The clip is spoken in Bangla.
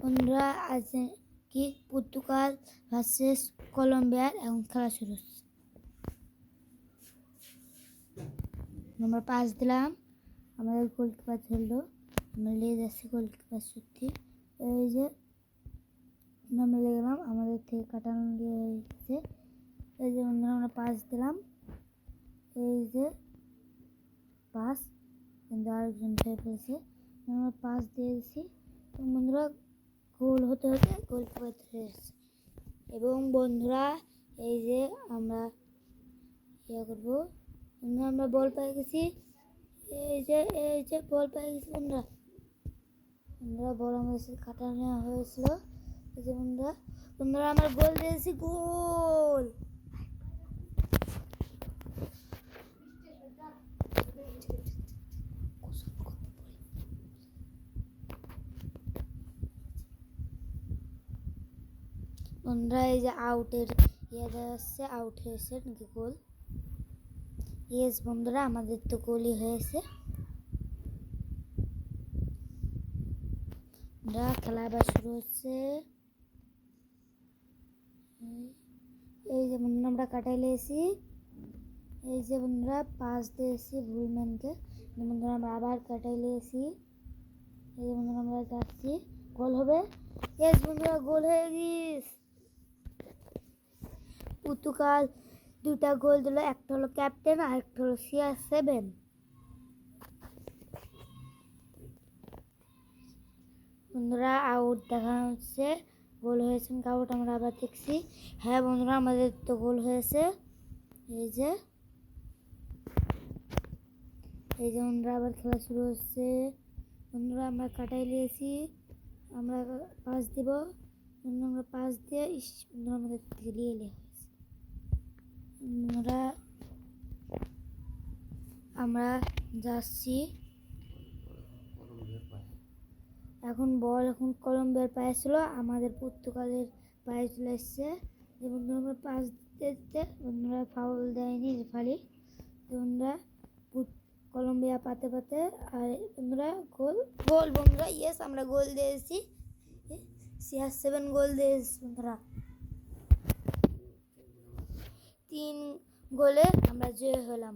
বন্ধুরা আজ কি পর্তুগাল ভার্সেস কলম্বিয়ার এখন খেলা শুরু হচ্ছে। আমরা পাস দিলাম, আমাদের গোলকিপার ধরলো, আমরা নিয়ে যাচ্ছি গোলকিপার সত্যি। এই যে আমরা দেখলাম আমাদের থেকে কাটানো গিয়েছে। এই যে বন্ধুরা আমরা পাস দিলাম, এই যে পাস, কিন্তু আরেকজন খেয়ে ফেলেছে। আমরা পাস দিয়েছি বন্ধুরা, গোল হতে হতে গোলকিপার ধরে এসেছে। এবং বন্ধুরা এই যে আমরা করবো, আমরা বল পেয়ে গেছি। এই যে বল পেয়ে গেছি বন্ধুরা বল আমাদের সাথে কাটা নেওয়া হয়েছিল। এই যে বন্ধুরা আমরা গোল দিয়েছি, গোল। বন্ধুরা এই যে আউটের আসছে, আউট হয়েছে নাকি গোল? ইয়েস বন্ধুরা, আমাদের তো গোলই হয়েছে। খেলা আবার শুরু হচ্ছে। এই যে বন্ধুরা আমরা কাটাই লেছি। এই যে বন্ধুরা পাস দিয়েছি ভুলম্যানকে, বন্ধুরা আমরা আবার কাটাই লেছি। এই যে বন্ধুরা আমরা যাচ্ছি, গোল হবে। ইয়েস বন্ধুরা, গোল হয়ে গিয়েছে। পর্তুগাল দুটা গোল দিল, একটা হলো ক্যাপ্টেন আর একটা হলো CR7। বন্ধুরা আউট দেখা হচ্ছে, গোল হয়েছে আউট আমরা আবার দেখছি। হ্যাঁ বন্ধুরা, আমাদের তো গোল হয়েছে। এই যে বন্ধুরা আবার খেলা শুরু হচ্ছে। বন্ধুরা আমরা কাটাই নিয়েছি, আমরা পাস দিব। আমরা পাস দিয়ে বন্ধুরা আমাদের গেলিয়ে হয়েছে। বন্ধুরা আমরা যাচ্ছি, এখন বল এখন কলম্বিয়ার পায়ে ছিল, আমাদের পর্তুগালের পায়ে চলে এসছে। যে বন্ধুরা আমরা পাস দিতে বন্ধুরা ফাউল দেয়নি, রেফারি। বন্ধুরা কলম্বিয়া পাতে পাতে, আর বন্ধুরা গোল গোল বন্ধুরা, ইয়েস আমরা গোল দিয়েছি। CR7 গোল দিয়েছি বন্ধুরা, 3 গোলে আমরা জয় হলাম।